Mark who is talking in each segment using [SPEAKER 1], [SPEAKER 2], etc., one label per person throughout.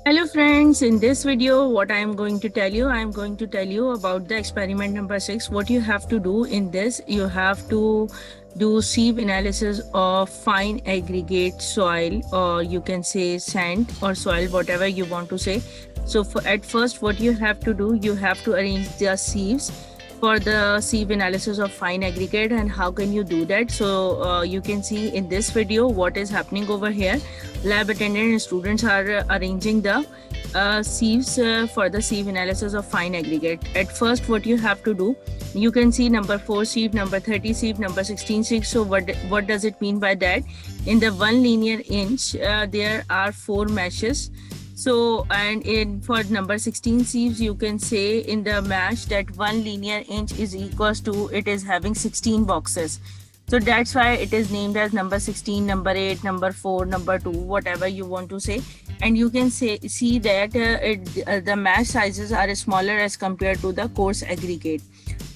[SPEAKER 1] Hello friends, in this video what I am going to tell you about the experiment number 6. What you have to do in this, you have to do sieve analysis of fine aggregate soil, or you can say sand or soil, whatever you want to say. So at first what you have to do, you have to arrange the sieves for the sieve analysis of fine aggregate. And how can you do that? So you can see in this video what is happening over here. Lab attendant and students are arranging the sieves for the sieve analysis of fine aggregate. At first what you have to do, you can see number 4 sieve, number 30 sieve, number 16 sieve. So what does it mean by that? In the 1 linear inch there are 4 meshes. So, and in for number 16 sieves, you can say in the mesh that 1 linear inch is equals to, it is having 16 boxes. So that's why it is named as number 16, number 8, number 4, number 2, whatever you want to say. And you can see that the mesh sizes are smaller as compared to the coarse aggregate.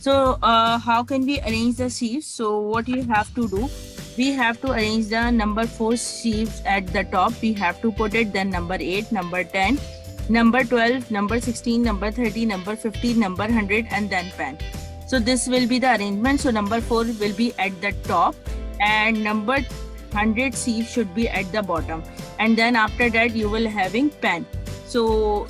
[SPEAKER 1] So how can we arrange the sieves? So what you have to do, we have to arrange the number 4 sieves at the top. We have to put it, then number 8, number 10, number 12, number 16, number 30, number 15, number 100, and then pen. So this will be the arrangement. So number 4 will be at the top and number 100 sieve should be at the bottom, and then after that you will having pen. So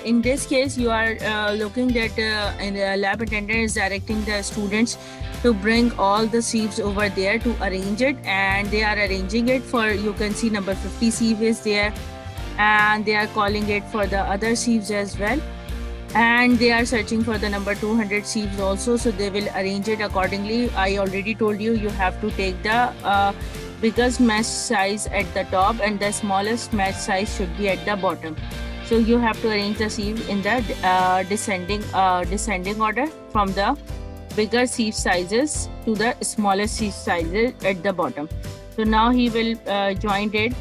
[SPEAKER 1] in this case you are looking that in the lab attendant is directing the students to bring all the sieves over there to arrange it, and they are arranging it for, you can see number 50 sieve is there, and they are calling it for the other sieves as well, and they are searching for the number 200 sieves also. So they will arrange it accordingly. I already told you, you have to take the biggest mesh size at the top and the smallest mesh size should be at the bottom. So you have to arrange the sieve in the descending order from the bigger sieve sizes to the smallest sieve sizes at the bottom. So now he will join it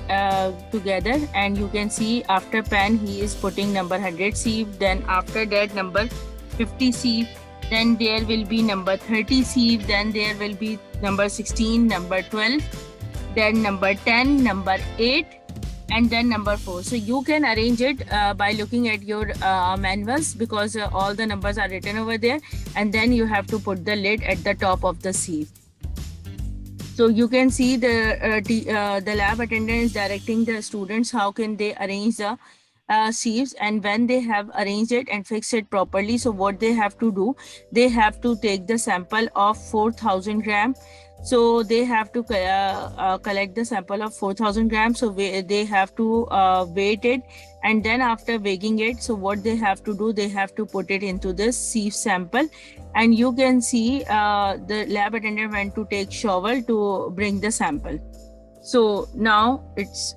[SPEAKER 1] together, and you can see after pen he is putting number 100 sieve, then after that number 50 sieve, then there will be number 30 sieve, then there will be number 16, number 12, then number 10, number 8, and then number 4. So you can arrange it by looking at your manuals, because all the numbers are written over there, and then you have to put the lid at the top of the sieve. So you can see the lab attendant is directing the students how can they arrange the sieves, and when they have arranged it and fixed it properly, so what they have to do, they have to take the sample of 4,000 gram. So they have to collect the sample of 4,000 grams. So they have to weight it, and then after weighing it, so what they have to do, they have to put it into this sieve sample. And you can see the lab attendant went to take shovel to bring the sample. So now it's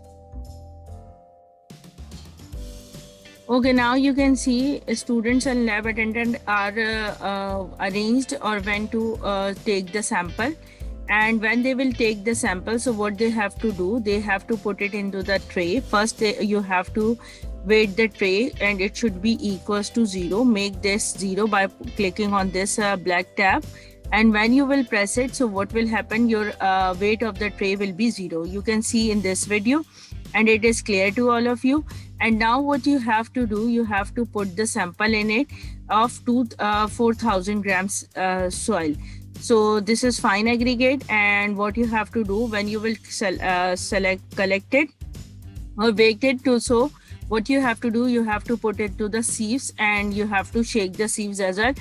[SPEAKER 1] okay. Now you can see students and lab attendant are arranged or went to take the sample. And when they will take the sample, so what they have to do, they have to put it into the tray. First you have to weight the tray, and it should be equals to 0. Make this 0 by clicking on this black tab, and when you will press it, so what will happen, your weight of the tray will be 0. You can see in this video, and it is clear to all of you. And now what you have to do, you have to put the sample in it of 4,000 grams soil. So this is fine aggregate, and what you have to do when you will collect it or bake it to, so what you have to do, you have to put it to the sieves, and you have to shake the sieves as well.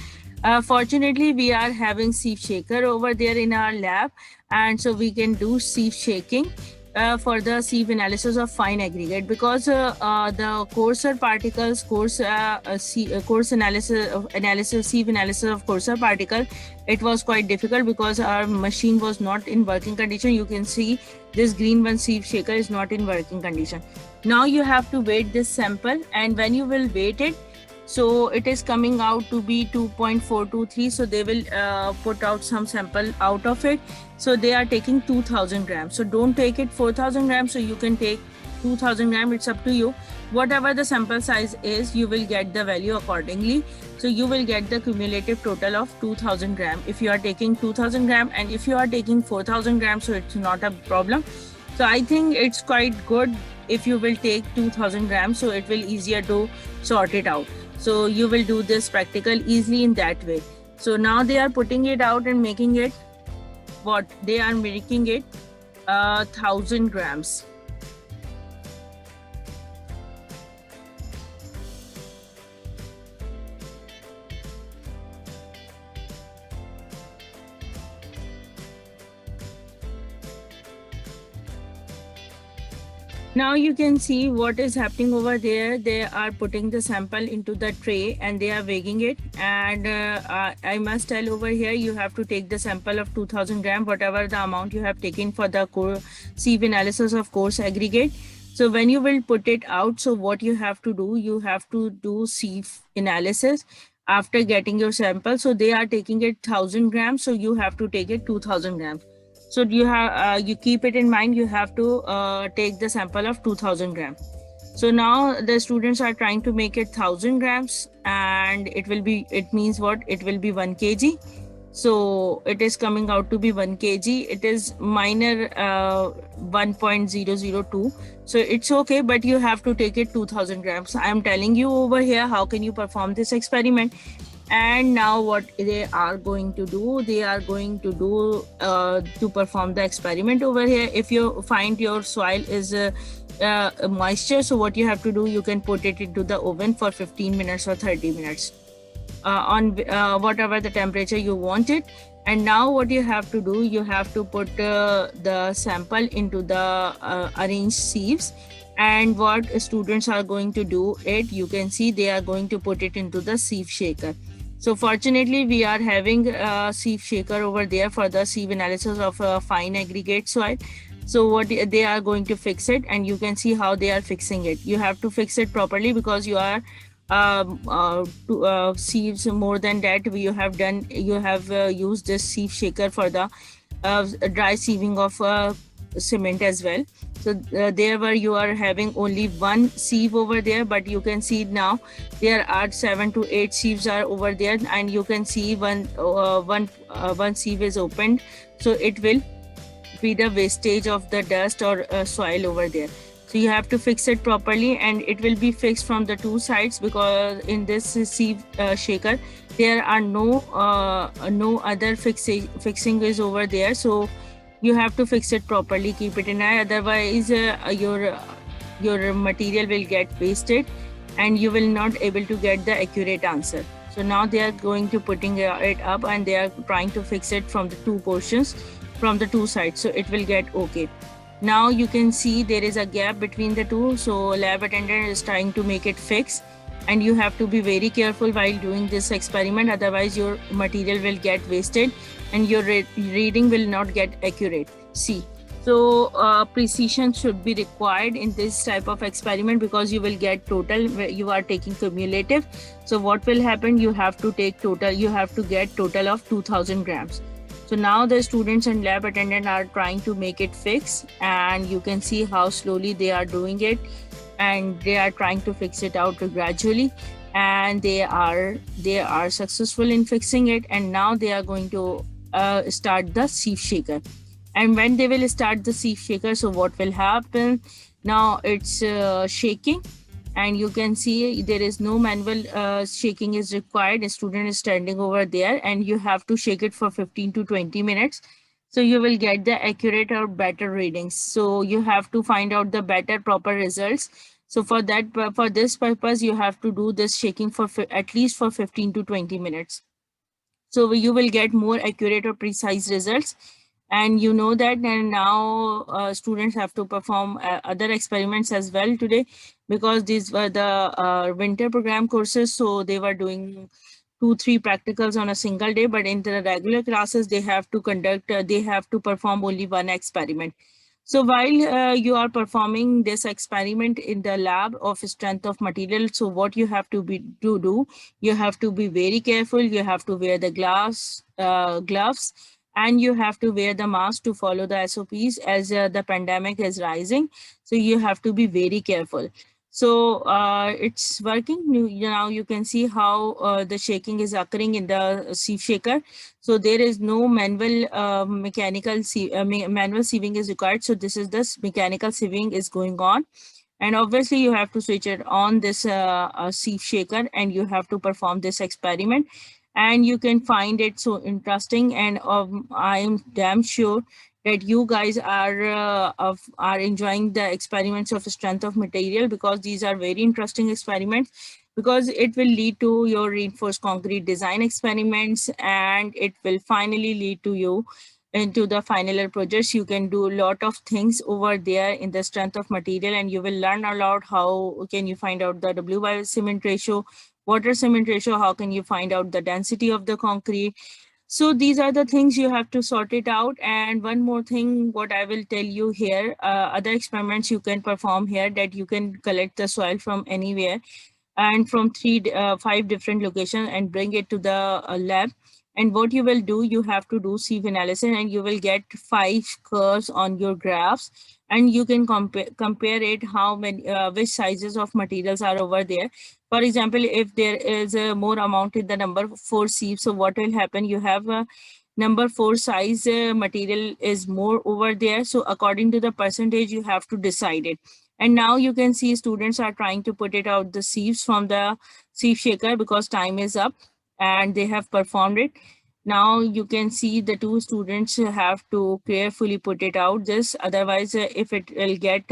[SPEAKER 1] Fortunately we are having sieve shaker over there in our lab, and so we can do sieve shaking for the sieve analysis of fine aggregate, because the coarser particles, coarse analysis, sieve analysis of coarser particle, it was quite difficult because our machine was not in working condition. You can see this green one sieve shaker is not in working condition. Now you have to weight this sample, and when you will weight it, so it is coming out to be 2.423. So they will put out some sample out of it. So they are taking 2,000 grams. So don't take it 4,000 grams. So you can take 2,000 grams. It's up to you. Whatever the sample size is, you will get the value accordingly. So you will get the cumulative total of 2,000 grams if you are taking 2,000 grams, and if you are taking 4,000 grams, so it's not a problem. So I think it's quite good if you will take 2000 grams, so it will easier to sort it out. So you will do this practical easily in that way. So now they are putting it out and making it, what they are making it, 1000 grams. Now you can see what is happening over there. They are putting the sample into the tray and they are weighing it. And I must tell over here, you have to take the sample of 2000 gram, whatever the amount you have taken for the core sieve analysis of coarse aggregate. So when you will put it out, so what you have to do, you have to do sieve analysis after getting your sample. So they are taking it 1000 grams, so you have to take it 2000 grams. So you have you keep it in mind. You have to take the sample of 2000 gram. So now the students are trying to make it 1000 grams, and it will be. It means what? It will be 1 kg. So it is coming out to be 1 kg. It is minor 1.002. So it's okay, but you have to take it 2000 grams. I am telling you over here how can you perform this experiment. And now what they are going to do, they are going to do to perform the experiment over here. If you find your soil is moisture, so what you have to do, you can put it into the oven for 15 minutes or 30 minutes on whatever the temperature you want it. And now what you have to do, you have to put the sample into the arranged sieves. And what students are going to do it, you can see they are going to put it into the sieve shaker. So fortunately, we are having a sieve shaker over there for the sieve analysis of fine aggregate soil. So what they are going to fix it, and you can see how they are fixing it. You have to fix it properly because you are sieves more than that. You have done. You have used this sieve shaker for the dry sieving of cement as well. So there were you are having only one sieve over there, but you can see now there are 7 to 8 sieves are over there, and you can see one sieve is opened, so it will be the wastage of the dust or soil over there. So you have to fix it properly, and it will be fixed from the two sides, because in this sieve shaker there are no other fixing is over there. So you have to fix it properly, keep it in eye, otherwise your material will get wasted and you will not able to get the accurate answer. So now they are going to putting it up, and they are trying to fix it from the two portions, from the two sides, so it will get okay. Now you can see there is a gap between the two, so lab attendant is trying to make it fix. And you have to be very careful while doing this experiment, otherwise your material will get wasted and your reading will not get accurate. See, so precision should be required in this type of experiment, because you will get total, you are taking cumulative. So what will happen, you have to take total, you have to get total of 2000 grams. So now the students and lab attendant are trying to make it fix, and you can see how slowly they are doing it, and they are trying to fix it out gradually, and they are successful in fixing it. And now they are going to start the sieve shaker. And when they will start the sieve shaker, so what will happen, now it's shaking, and you can see there is no manual shaking is required. A student is standing over there, and you have to shake it for 15 to 20 minutes, so you will get the accurate or better readings. So you have to find out the better proper results. So for that, for this purpose, you have to do this shaking for at least for 15 to 20 minutes, so you will get more accurate or precise results. And you know that. And now students have to perform other experiments as well today, because these were the winter program courses, so they were doing 2-3 practicals on a single day. But in the regular classes, they have to conduct they have to perform only one experiment. So while you are performing this experiment in the lab of strength of material, so what you have to do, you have to be very careful. You have to wear the gloves, and you have to wear the mask to follow the SOPs, as the pandemic is rising. So you have to be very careful. So it's working. Now you can see how the shaking is occurring in the sieve shaker. So there is no manual manual sieving is required. So this is this mechanical sieving is going on. And obviously you have to switch it on this sieve shaker, and you have to perform this experiment. And you can find it so interesting, and I'm damn sure that you guys are enjoying the experiments of strength of material, because these are very interesting experiments, because it will lead to your reinforced concrete design experiments, and it will finally lead to you into the final year projects. You can do a lot of things over there in the strength of material, and you will learn a lot. How can you find out the W by cement ratio, water cement ratio? How can you find out the density of the concrete? So these are the things you have to sort it out. And one more thing, what I will tell you here, other experiments you can perform here, that you can collect the soil from anywhere and from five different locations and bring it to the lab. And what you will do, you have to do sieve analysis, and you will get five curves on your graphs, and you can compare it how many which sizes of materials are over there. For example, if there is a more amount in the number four sieve, so what will happen, you have a number four size material is more over there, so according to the percentage you have to decide it. And now you can see students are trying to put it out the sieves from the sieve shaker, because time is up and they have performed it. Now you can see the two students have to carefully put it out this, otherwise if it will get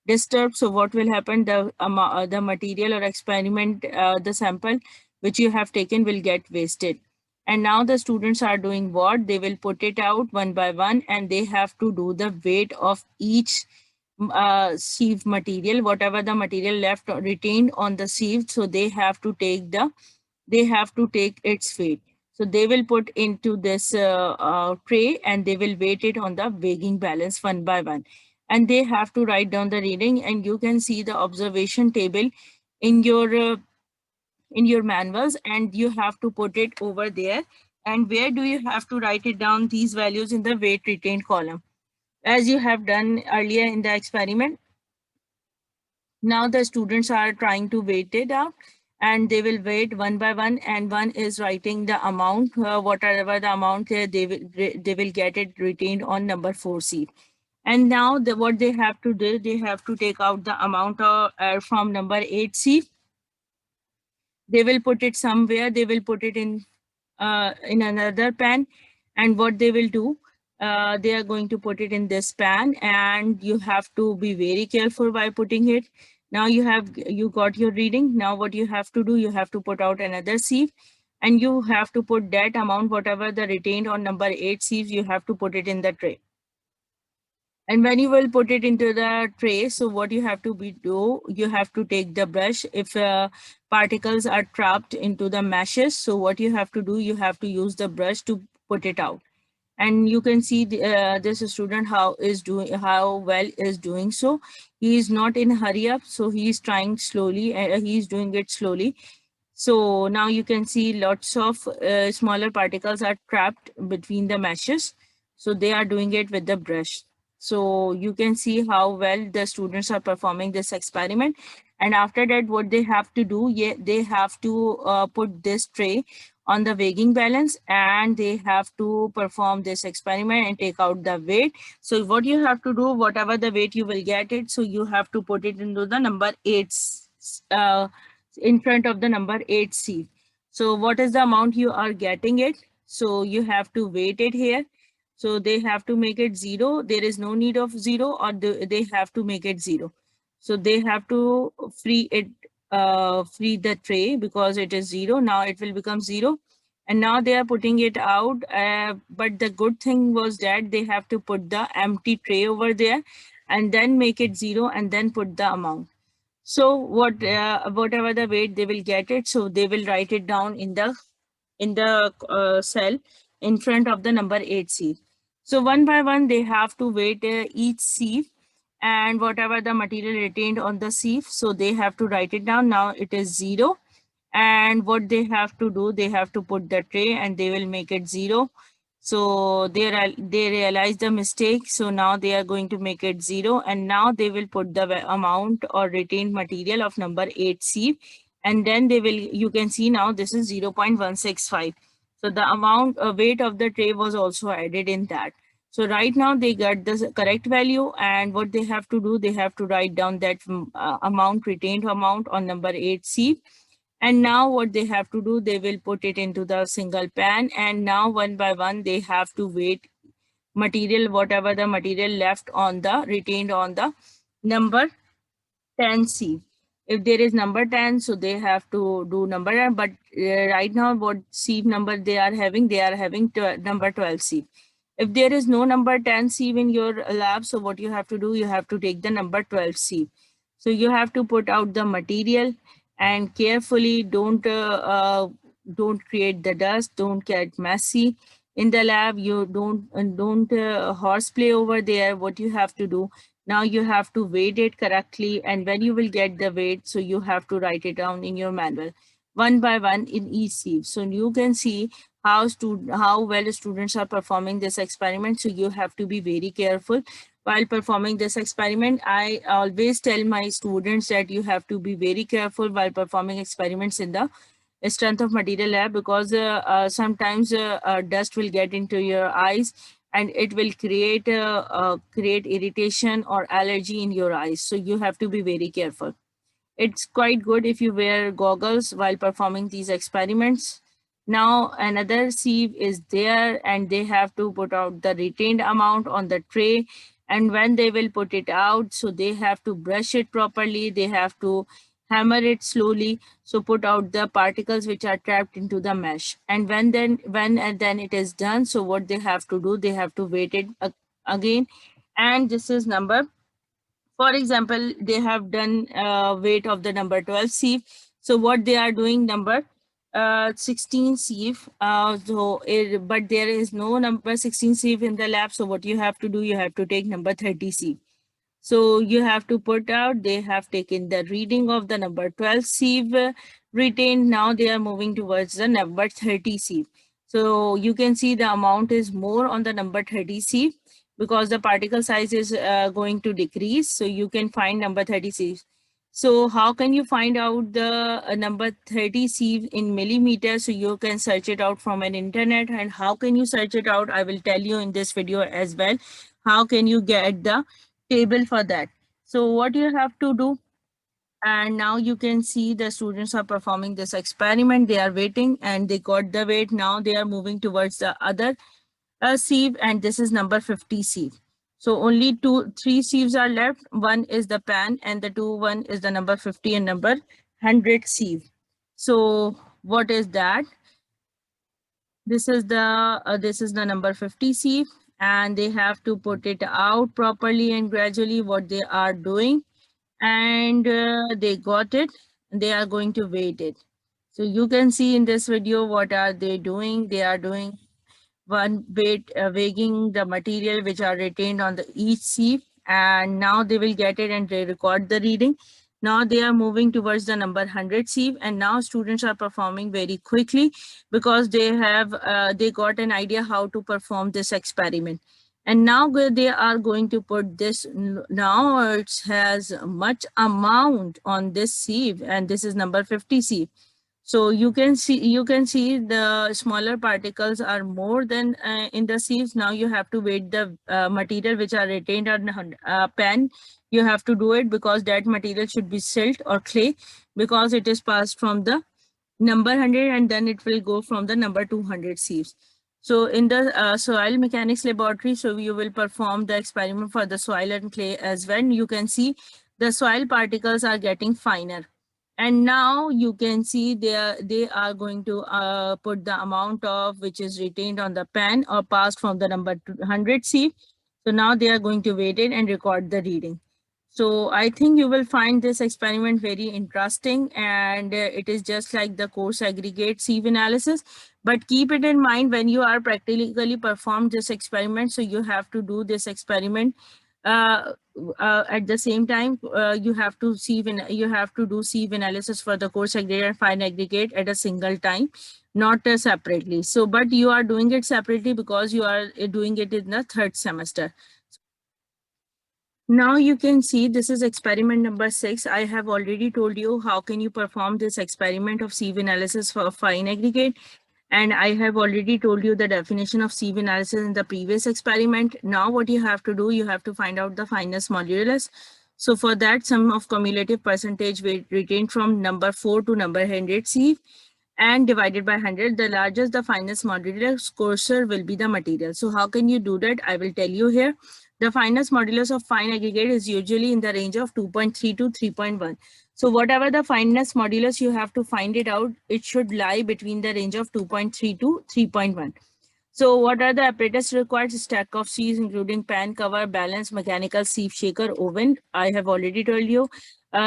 [SPEAKER 1] disturbed, so what will happen, the material or experiment, the sample which you have taken will get wasted. And now the students are doing what, they will put it out one by one, and they have to do the weight of each sieve material, whatever the material left or retained on the sieve. So they have to take its weight. So they will put into this tray, and they will weight it on the weighing balance one by one. And they have to write down the reading, and you can see the observation table in your manuals, and you have to put it over there. And where do you have to write it down, these values, in the weight retained column, as you have done earlier in the experiment. Now the students are trying to wait it out, and they will wait one by one, and one is writing the amount, whatever the amount they will get it retained on number 4C. And now what they have to do, they have to take out the amount of from number 8C. They will put it somewhere, they will put it in another pan. And what they will do, they are going to put it in this pan, and you have to be very careful by putting it. Now you got your reading. Now what you have to do, you have to put out another sieve, and you have to put that amount, whatever the retained on number 8 sieves, you have to put it in the tray. And when you will put it into the tray, so what you have to do, you have to take the brush. If particles are trapped into the meshes, so what you have to do, you have to use the brush to put it out. And you can see this student how well is doing. So he is not in hurry up, so he is trying slowly, and he is doing it slowly. So now you can see lots of smaller particles are trapped between the meshes. So they are doing it with the brush. So you can see how well the students are performing this experiment. And after that, what they have to do, yeah, they have to put this tray on the weighing balance, and they have to perform this experiment and take out the weight. So what you have to do, whatever the weight you will get it, so you have to put it into the number 8 in front of the number 8C. So what is the amount you are getting it? So you have to weight it here. So they have to make it 0. There is no need of 0, or they have to make it 0. So they have to free the tray, because it is 0. Now it will become 0. And now they are putting it out. But the good thing was that they have to put the empty tray over there, and then make it 0, and then put the amount. So whatever the weight they will get it, so they will write it down in the cell in front of the number 8 sieve. So one by one they have to weight each sieve, and whatever the material retained on the sieve, so they have to write it down. Now it is 0. And what they have to do, they have to put the tray, and they will make it 0. So they realize the mistake. So now they are going to make it 0, and now they will put the amount or retained material of number 8C, and then they will, you can see now this is 0.165. So the amount weight of the tray was also added in that. So right now they got the correct value, and what they have to do, they have to write down that amount, retained amount on number 8C. And now what they have to do, they will put it into the single pan, and now one by one they have to weight material, whatever the material left on the retained on the number 10C. If there is number 10, so they have to do number 10, but right now what sieve number they are having number 12C. If there is no number 10 sieve in your lab, so what you have to do, you have to take the number 12 sieve. So you have to put out the material and carefully don't create the dust, don't get messy in the lab. You don't horseplay over there. What you have to do, now you have to weight it correctly, and when you will get the weight, so you have to write it down in your manual one by one in each sieve. So you can see how well students are performing this experiment. So you have to be very careful while performing this experiment. I always tell my students that you have to be very careful while performing experiments in the strength of material lab, because sometimes dust will get into your eyes, and it will create irritation or allergy in your eyes. So you have to be very careful. It's quite good if you wear goggles while performing these experiments. Now another sieve is there, and they have to put out the retained amount on the tray. And when they will put it out, so they have to brush it properly. They have to hammer it slowly. So put out the particles which are trapped into the mesh. And when it is done, so what they have to do, they have to weight it again. And this is number, for example, they have done weight of the number 12 sieve. So what they are doing, number 16 sieve. But there is no number 16 sieve in the lab. So what you have to do, you have to take number 30 sieve. So you have to put out, they have taken the reading of the number 12 sieve retained. Now they are moving towards the number 30 sieve. So you can see the amount is more on the number 30 sieve, because the particle size is going to decrease. So you can find number 30 sieve. So how can you find out the number 30 sieve in millimeters? So you can search it out from an internet. And how can you search it out? I will tell you in this video as well. How can you get the table for that? So what you have to do, and now you can see the students are performing this experiment. They are waiting and they got the weight. Now they are moving towards the other sieve, and this is number 50 sieve. So only three sieves are left. One is the pan, and the one is the number 50 and number 100 sieve. So what is that? This is the number 50 sieve, and they have to put it out properly and gradually what they are doing. And they got it. They are going to weight it. So you can see in this video what are they doing. They are doing one weighing the material which are retained on the each sieve, and now they will get it and they record the reading. Now they are moving towards the number 100 sieve, and now students are performing very quickly, because they got an idea how to perform this experiment. And now they are going to put this. Now it has much amount on this sieve, and this is number 50 sieve. So you can see the smaller particles are more than in the sieves. Now you have to weight the material which are retained on pan. You have to do it, because that material should be silt or clay, because it is passed from the number 100 and then it will go from the number 200 sieves. So in the soil mechanics laboratory, so you will perform the experiment for the soil and clay as well. You can see the soil particles are getting finer. And now you can see they are going to put the amount of which is retained on the pan or passed from the number 200 sieve. So now they are going to weight it and record the reading. So I think you will find this experiment very interesting, and it is just like the coarse aggregate sieve analysis. But keep it in mind when you are practically perform this experiment. So you have to do this experiment at the same time, you have to you have to do sieve analysis for the course aggregate and fine aggregate at a single time, not separately. So, but you are doing it separately because you are doing it in the third semester. Now you can see this is experiment number 6. I have already told you how can you perform this experiment of sieve analysis for fine aggregate. And I have already told you the definition of sieve analysis in the previous experiment. Now what you have to do, you have to find out the fineness modulus. So for that, sum of cumulative percentage weight retained from number 4 to number 100 sieve and divided by 100, the largest the fineness modulus coarser will be the material. So how can you do that? I will tell you here. The fineness modulus of fine aggregate is usually in the range of 2.3 to 3.1. So whatever the fineness modulus, you have to find it out. It should lie between the range of 2.3 to 3.1. So what are the apparatus required? Stack of sieves, including pan, cover, balance, mechanical sieve shaker, oven. I have already told you.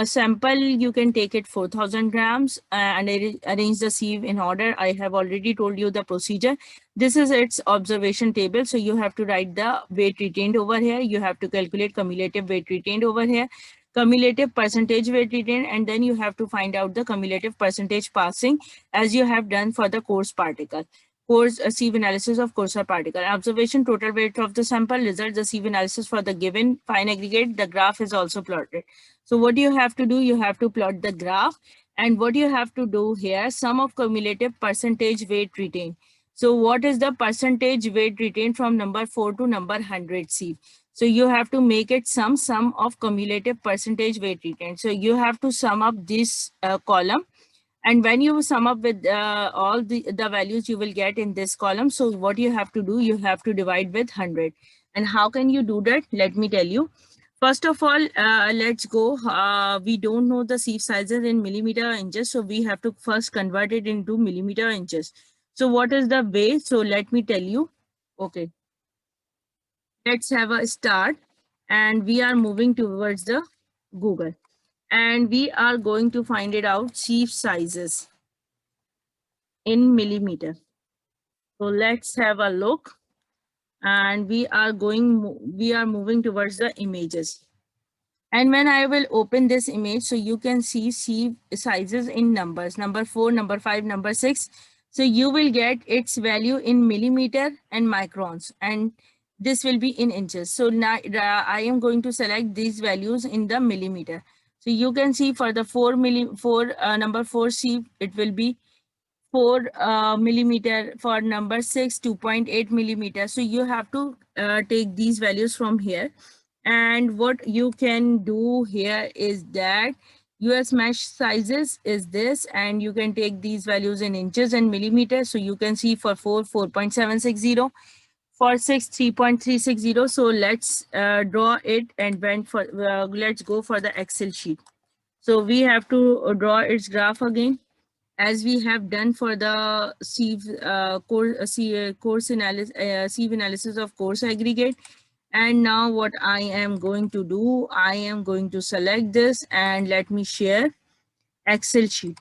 [SPEAKER 1] Sample, you can take it 4,000 grams and arrange the sieve in order. I have already told you the procedure. This is its observation table. So you have to write the weight retained over here. You have to calculate cumulative weight retained over here, cumulative percentage weight retained, and then you have to find out the cumulative percentage passing as you have done for the coarse particle. Coarse sieve analysis of coarser particle. Observation total weight of the sample, result the sieve analysis for the given fine aggregate. The graph is also plotted. So what you have to do, you have to plot the graph, and what you have to do here, sum of cumulative percentage weight retained. So what is the percentage weight retained from number 4 to number 100 sieve? So you have to make it sum of cumulative percentage weight retained. So you have to sum up this column, and when you sum up with all the values you will get in this column. So what you have to do, you have to divide with 100. And how can you do that? Let me tell you. First of all, let's go. We don't know the sieve sizes in millimeter inches. So we have to first convert it into millimeter inches. So what is the way? So let me tell you. Okay, let's have a start. And we are moving towards the Google. And we are going to find it out sieve sizes in millimeter. So let's have a look, and we are moving towards the images. And when I will open this image, so you can see sizes in numbers, number 4, number 5, number 6. So you will get its value in millimeter and microns, and this will be in inches. So now I am going to select these values in the millimeter. So you can see for the 4 number 4 C, it will be 4 millimeter. For number 6, 2.8 millimeter. So you have to take these values from here. And what you can do here is that US mesh sizes is this, and you can take these values in inches and millimeters. So you can see for 4, 4.760, for 6, 3.360. So let's draw it, and let's go for the Excel sheet. So we have to draw its graph again, as we have done for the course analysis, sieve analysis of course aggregate. And now what I am going to do, I am going to select this, and let me share Excel sheet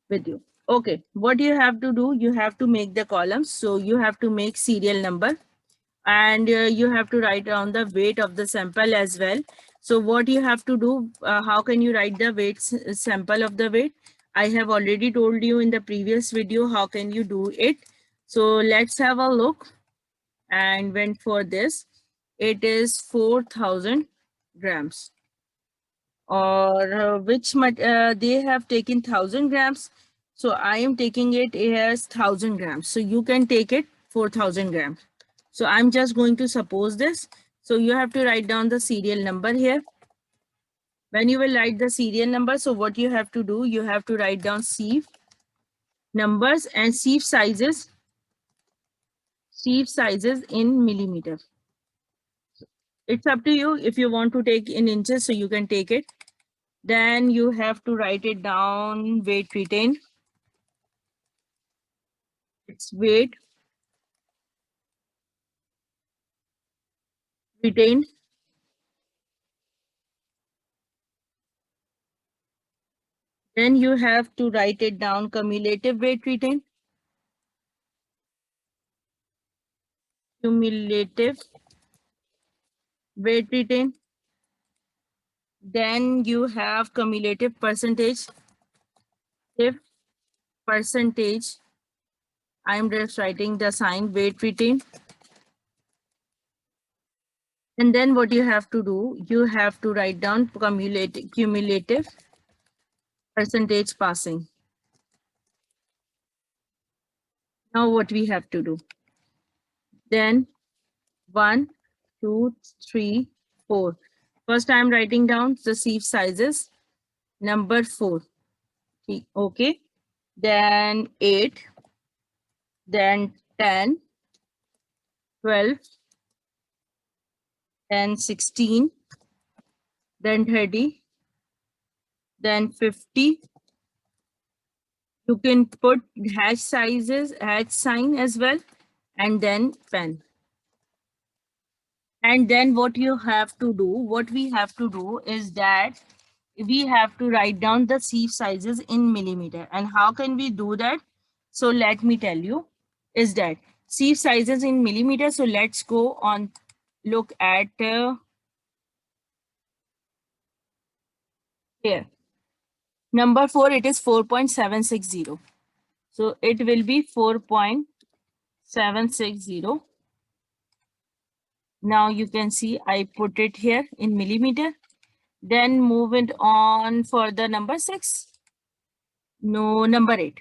[SPEAKER 1] with you. Okay, what you have to do, you have to make the columns. So you have to make serial number, and you have to write down the weight of the sample as well. So what you have to do, how can you write the sample of the weight? I have already told you in the previous video how can you do it. So let's have a look. And when for this, it is 4,000 grams, or they have taken 1,000 grams. So I am taking it as 1,000 grams. So you can take it 4,000 grams. So I'm just going to suppose this. So you have to write down the serial number here. When you will write the serial number, so what you have to do, you have to write down sieve numbers and sieve sizes in millimeter. It's up to you if you want to take in inches, so you can take it. Then you have to write it down, weight retained. It's weight retained. Then you have to write it down, cumulative weight retained. Cumulative weight retained. Then you have cumulative percentage. If percentage, I'm just writing the sign weight retained. And then what you have to do, you have to write down cumulative percentage passing. Now what we have to do? Then 1, 2, 3, 4. First I'm writing down the sieve sizes. Number 4. Okay. Then 8. Then 10. 12. Then 16. Then 30. Then 50. You can put hash sizes, hash sign as well. And then pen. And then what you have to do, what we have to do is that we have to write down the sieve sizes in millimeter. And how can we do that? So let me tell you, is that sieve sizes in millimeter. So let's go on, look at here. Number 4, it is 4.760. So it will be 4.760. Now you can see I put it here in millimeter. Then move it on for the number 6. No, number 8.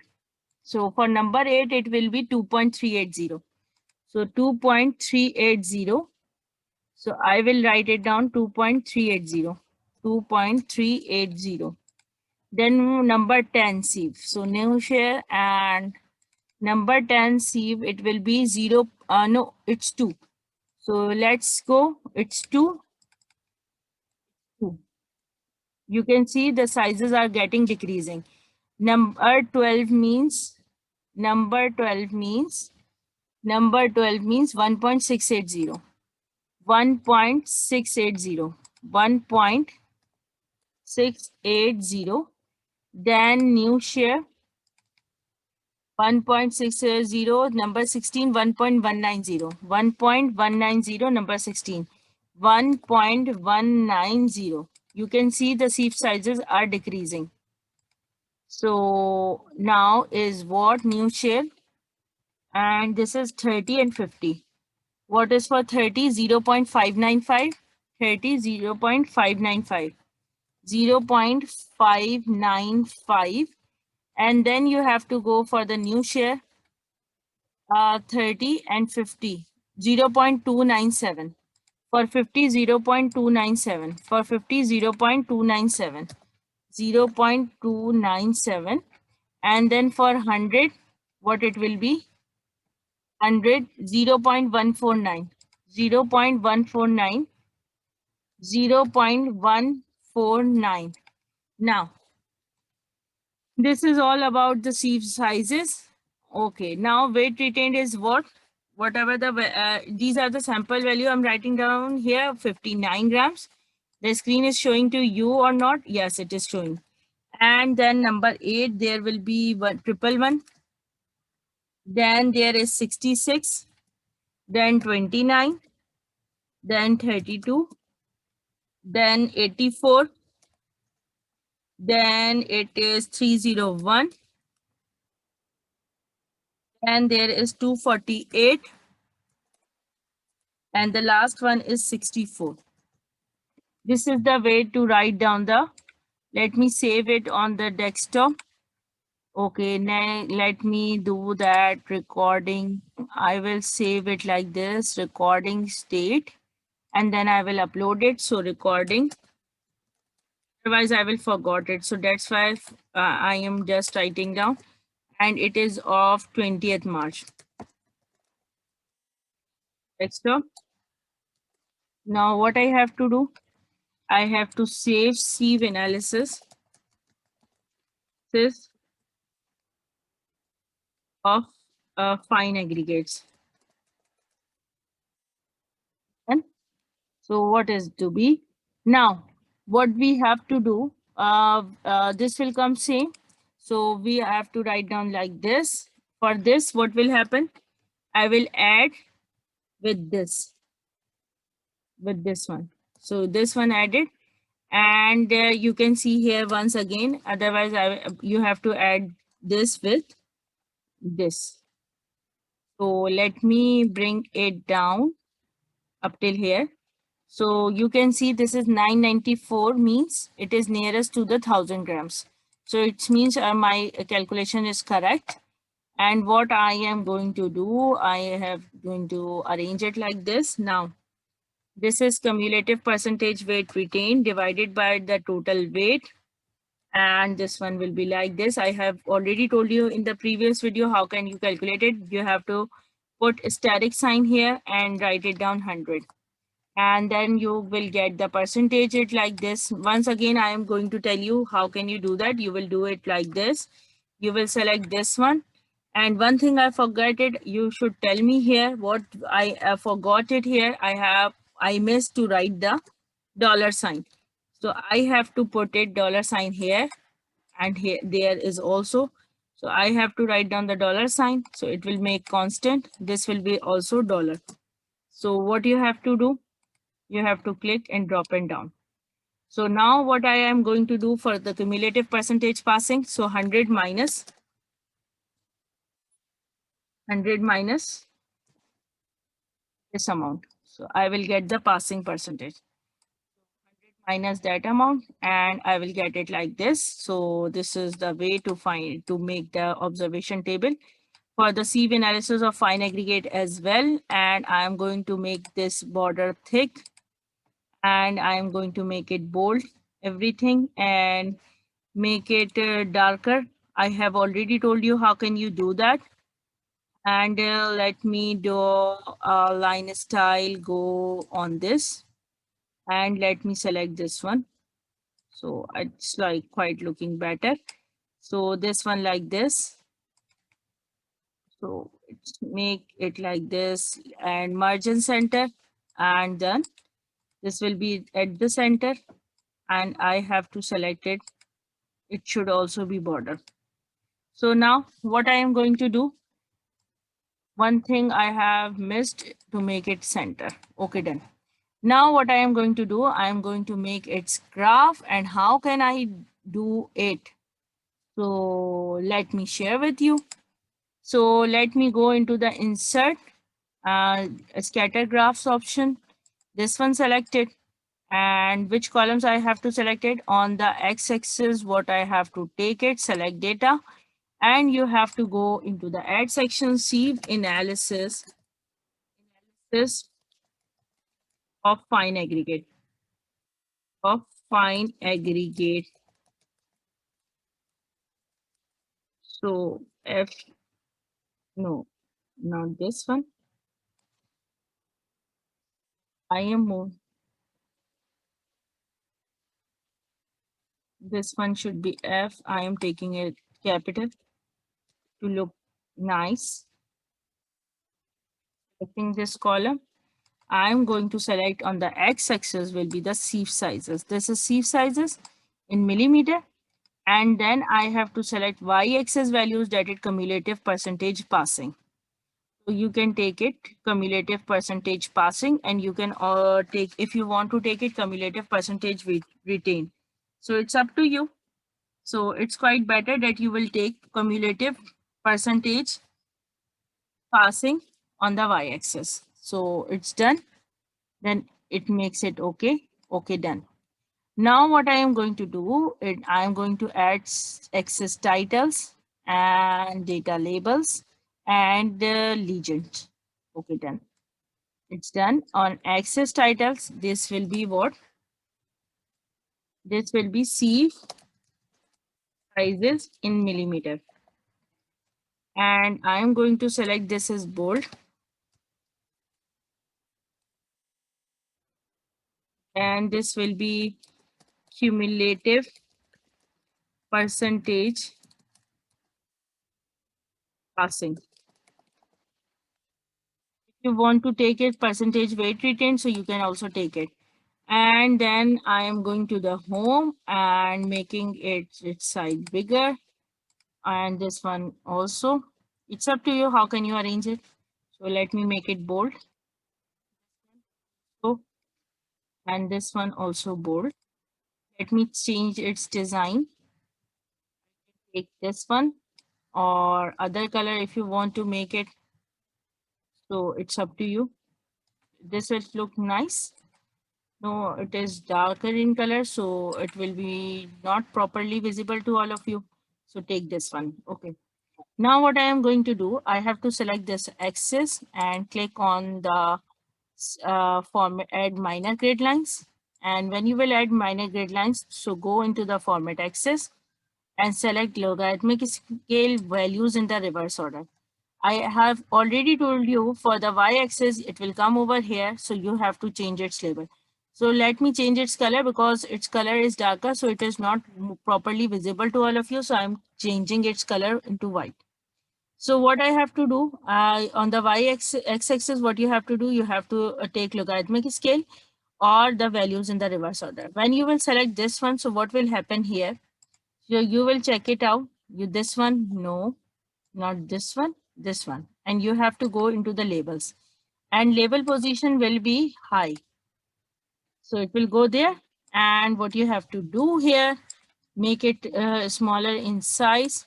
[SPEAKER 1] So for number 8, it will be 2.380. So 2.380. So I will write it down 2.380. 2.380. Then number 10 sieve. So new share and number 10 sieve, it will be 0. No, it's 2. So let's go. It's 2. 2. You can see the sizes are getting decreasing. Number 12 means 1.680. 1.680. 1.680. Then new share 1.680. Number 16, 1.190. 1.190. Number 16, 1.190. You can see the sieve sizes are decreasing. So now is what new share, and this is 30 and 50. What is for 30? 0.595. 30, 0.595. 0.595. And then you have to go for the new share, 30 and 50. 0.297. For 50, 0.297. For 50, 0.297. 0.297. And then for 100, what it will be? 100, 0.149. 0.149. 0.149. Now, this is all about the sieve sizes. Okay, now weight retained is what? Whatever these are the sample value I'm writing down here, 59 grams. The screen is showing to you or not? Yes, it is showing. And then number 8, there will be 111. Then there is 66. Then 29. Then 32. Then 84. Then it is 301. And there is 248. And the last one is 64. This is the way to write down the, let me save it on the desktop. Okay, now let me do that recording. I will save it like this, recording state, and then I will upload it. So recording, otherwise I will forget it. So that's why I am just writing down, and it is of 20th March. Desktop. Now what I have to do, I have to save sieve analysis of fine aggregates. And so what is to be? Now, what we have to do, this will come same. So we have to write down like this. For this, what will happen? I will add with this one. So this one added. And you can see here once again, otherwise you have to add this with this. So let me bring it down up till here. So you can see this is 994, means it is nearest to the 1000 grams. So it means my calculation is correct. And what I am going to do, I have going to arrange it like this. Now, this is cumulative percentage weight retained divided by the total weight. And this one will be like this. I have already told you in the previous video how can you calculate it. You have to put asterisk sign here and write it down 100. And then you will get the percentage it like this. Once again, I am going to tell you how can you do that. You will do it like this. You will select this one. And one thing I forgot it, you should tell me here what I forgot it here. I missed to write the dollar sign. So I have to put it dollar sign here, and here there is also. So I have to write down the dollar sign. So it will make constant. This will be also dollar. So what you have to do, you have to click and drop it down. So now what I am going to do for the cumulative percentage passing, so 100 minus this amount. So I will get the passing percentage. 100 minus that amount, and I will get it like this. So this is the way to make the observation table for the sieve analysis of fine aggregate as well. And I am going to make this border thick, and I am going to make it bold, everything, and make it darker. I have already told you how can you do that. And let me do a line style go on this, and let me select this one. So it's like quite looking better. So this one like this. So it's make it like this and margin center, and then this will be at the center, and I have to select it. It should also be border. So now what I am going to do, one thing I have missed to make it center. Okay, done. Now what I am going to do, I am going to make its graph. And how can I do it? So let me share with you. So let me go into the insert scatter graphs option. This one selected, and which columns I have to select it on the x-axis. What I have to take it, select data, and you have to go into the add section, sieve analysis of fine aggregate of fine aggregate. So F, no, not this one. I am more. This one should be F. I am taking it capital to look nice. Selecting this column, I'm going to select on the x-axis will be the sieve sizes. This is sieve sizes in millimeter. And then I have to select y-axis values, that is cumulative percentage passing. So you can take it cumulative percentage passing, and you can take, if you want to take it cumulative percentage retain. So it's up to you. So it's quite better that you will take cumulative percentage passing on the y-axis. So it's done. Then it makes it okay. Okay, done. Now what I am going to do, I am going to add access titles and data labels and legends. Okay, done. It's done. On access titles, this will be what? This will be sieve sizes in millimeter. And I am going to select this as bold. And this will be cumulative percentage passing. If you want to take it percentage weight retained, so you can also take it. And then I am going to the home and making its size bigger, and this one also. It's up to you how can you arrange it. So let me make it bold. So, and this one also bold. Let me change its design. Take this one or other color if you want to make it. So it's up to you. This will look nice. No, it is darker in color, so it will be not properly visible to all of you. So take this one. Okay. Now what I am going to do, I have to select this axis and click on the format, add minor grid lines. And when you will add minor grid lines, so go into the format axis and select logarithmic scale values in the reverse order. I have already told you for the y-axis, it will come over here. So you have to change its label. So let me change its color because its color is darker. So it is not properly visible to all of you. So I'm changing its color into white. So what I have to do on the x-axis, what you have to do, you have to take logarithmic scale or the values in the reverse order. When you will select this one, so what will happen here? So you will check it out. You this one, no, not this one. And you have to go into the labels. And label position will be high. So it will go there. And what you have to do here, make it smaller in size.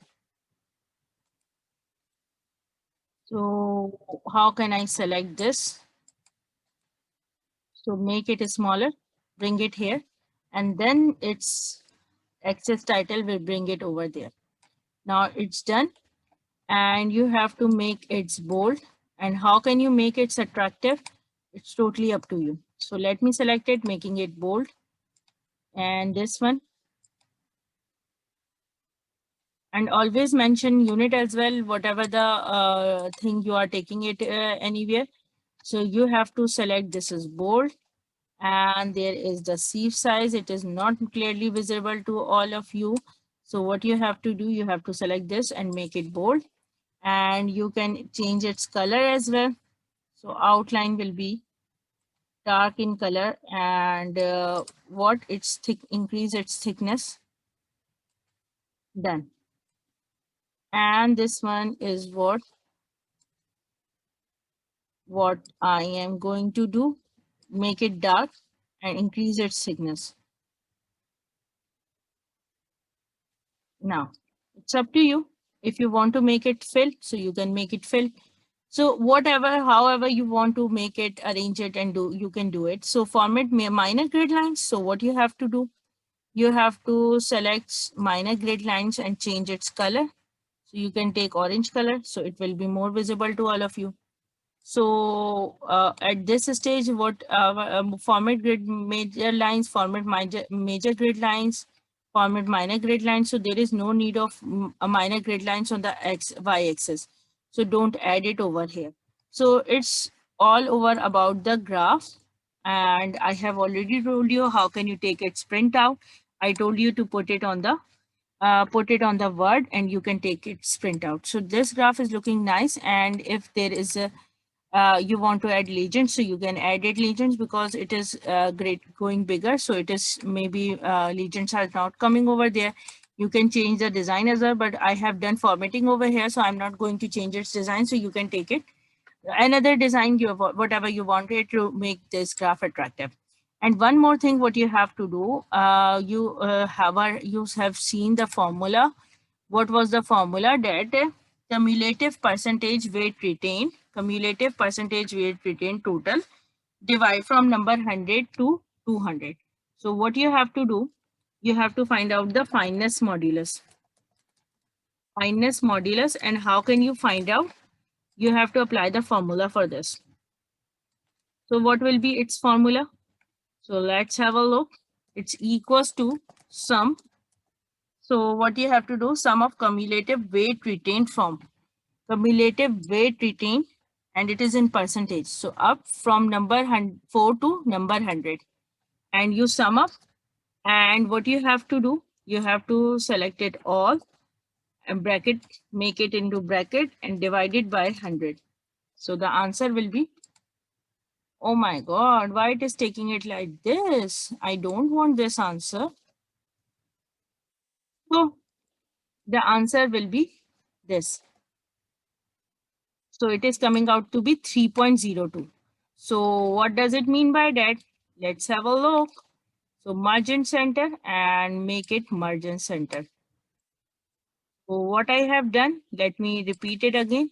[SPEAKER 1] So how can I select this? So make it smaller, bring it here, and then its access title will bring it over there. Now it's done, and you have to make it bold. And how can you make it attractive? It's totally up to you. So let me select it, making it bold, and this one. And always mention unit as well, whatever the thing you are taking it anywhere. So you have to select this is bold, and there is the sieve size. It is not clearly visible to all of you. So what you have to do, you have to select this and make it bold, and you can change its color as well. So outline will be dark in color, and what its thick, increase its thickness. Done. And this one is what I am going to do, make it dark and increase its thickness. Now, it's up to you. If you want to make it fill, so you can make it fill. So whatever, however you want to make it, arrange it and do, you can do it. So format minor grid lines. So what you have to do, you have to select minor grid lines and change its color. So you can take orange color. So it will be more visible to all of you. So at this stage, what format grid major lines, format major grid lines, format minor grid lines. So there is no need of a minor grid lines on the y axis. So don't add it over here. So it's all over about the graph. And I have already told you how can you take its print out. I told you to put it on the word, and you can take its print out. So this graph is looking nice. And if there is a you want to add legends, so you can add it legends because it is great going bigger. So it is maybe legends are not coming over there. You can change the design as well, but I have done formatting over here, so I'm not going to change its design. So you can take it another design, you whatever you wanted to make this graph attractive. And one more thing, what you have to do, you have seen the formula. What was the formula? That cumulative percentage weight retained, total, divide from number 100 to 200. So what you have to do, you have to find out the fineness modulus. And how can you find out? You have to apply the formula for this. So what will be its formula? So let's have a look. It's equals to sum. So what you have to do, sum of cumulative weight retained from cumulative weight retained, and it is in percentage. So up from number 4 to number 100, and you sum up. And what you have to do, you have to select it all and bracket, make it into bracket and divide it by 100. So the answer will be, oh my God, why it is taking it like this? I don't want this answer. So the answer will be this. So it is coming out to be 3.02. So what does it mean by that? Let's have a look. So margin center and make it margin center. So what I have done, let me repeat it again.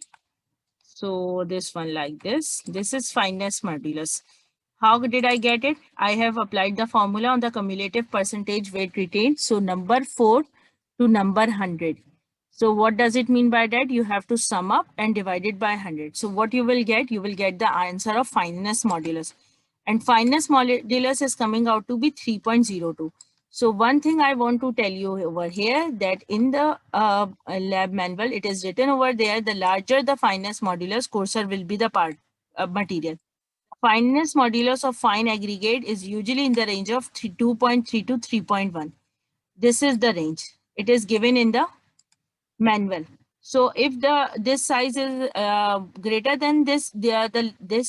[SPEAKER 1] So this one like this is fineness modulus. How did I get it? I have applied the formula on the cumulative percentage weight retained. So number 4 to number 100. So what does it mean by that? You have to sum up and divide it by 100. So what you will get the answer of fineness modulus. And fineness modulus is coming out to be 3.02. So one thing I want to tell you over here that in the lab manual, it is written over there, the larger the fineness modulus, coarser will be the part material. Fineness modulus of fine aggregate is usually in the range of 2.3 to 3.1. This is the range. It is given in the manual. So if this size is greater than this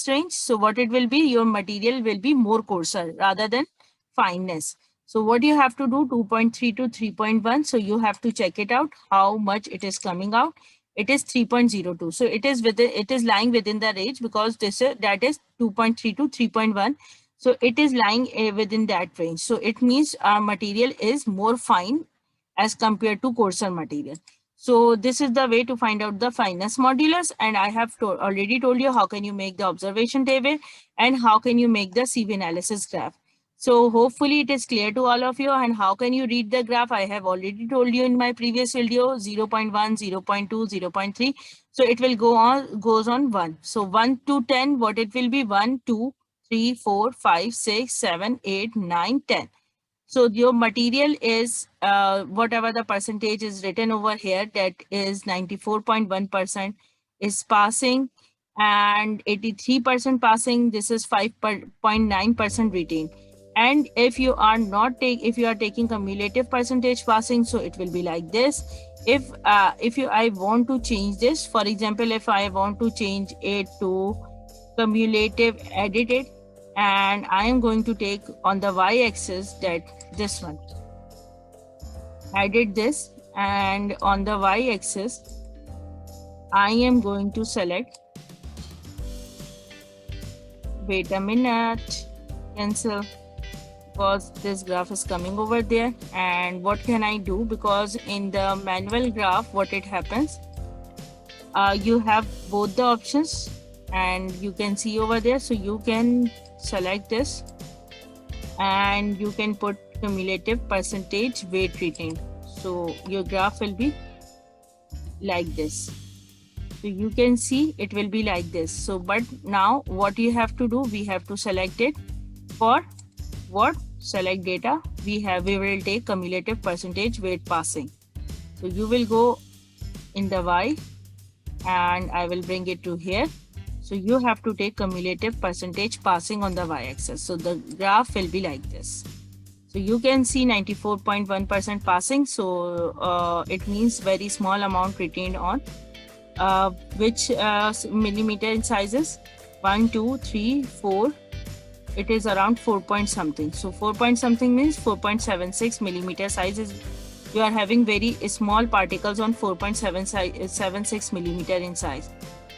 [SPEAKER 1] range, so what it will be, your material will be more coarser rather than fineness. So what you have to do, 2.3 to 3.1. So you have to check it out how much it is coming out. It is 3.02. So it is lying within the range because that is 2.3 to 3.1. So it is lying within that range. So it means our material is more fine as compared to coarser material. So this is the way to find out the fineness modulus, and I have already told you how can you make the observation table and how can you make the CV analysis graph. So hopefully it is clear to all of you. And how can you read the graph? I have already told you in my previous video, 0.1, 0.2, 0.3. So it will goes on 1. So 1 to 10, what it will be? 1, 2, 3, 4, 5, 6, 7, 8, 9, 10. So your material is whatever the percentage is written over here, that is 94.1% is passing and 83% passing. This is 5.9% retained. And if you are taking cumulative percentage passing, so it will be like this. If I want to change this, for example, if I want to change it to cumulative edited, and I am going to take on the y-axis that this one. I did this, and on the y-axis, I am going to select, wait a minute, cancel, because this graph is coming over there. And what can I do? Because in the manual graph, what it happens, you have both the options and you can see over there. So you can select this and you can put cumulative percentage weight retained. So your graph will be like this. So you can see it will be like this. So but now what you have to do, we have to select it for what? Select data. We will take cumulative percentage weight passing. So you will go in the Y and I will bring it to here. So you have to take cumulative percentage passing on the y-axis. So the graph will be like this. So you can see 94.1% passing. So it means very small amount retained on which millimeter in sizes, 1, 2, 3, 4. It is around 4 point something. So 4 point something means 4.76 millimeter sizes. You are having very small particles on 4.76 millimeter in size.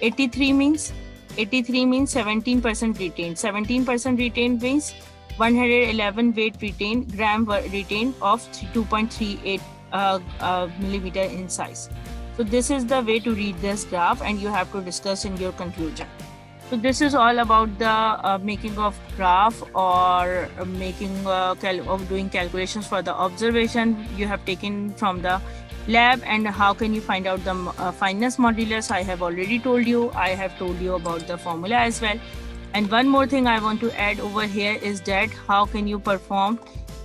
[SPEAKER 1] 83 means 17% retained. 17% retained means 111 weight retained, gram retained of 2.38 millimeter in size. So this is the way to read this graph, and you have to discuss in your conclusion. So this is all about the making of graph or doing calculations for the observation you have taken from the lab. And how can you find out the fineness modulus? I have already told you. I have told you about the formula as well. And one more thing I want to add over here is that how can you perform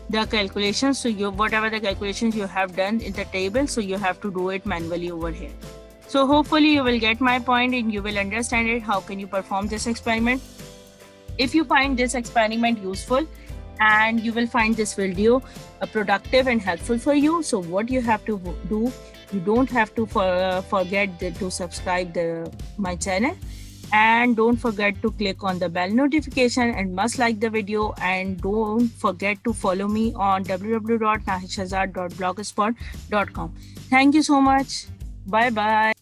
[SPEAKER 1] the calculations? So whatever the calculations you have done in the table, so you have to do it manually over here. So hopefully you will get my point and you will understand it. How can you perform this experiment? If you find this experiment useful and you will find this video productive and helpful for you, so what you have to do, you don't have to forget to subscribe my channel, and don't forget to click on the bell notification, and must like the video, and don't forget to follow me on www.nahidshahzad.blogspot.com. Thank you so much. Bye bye.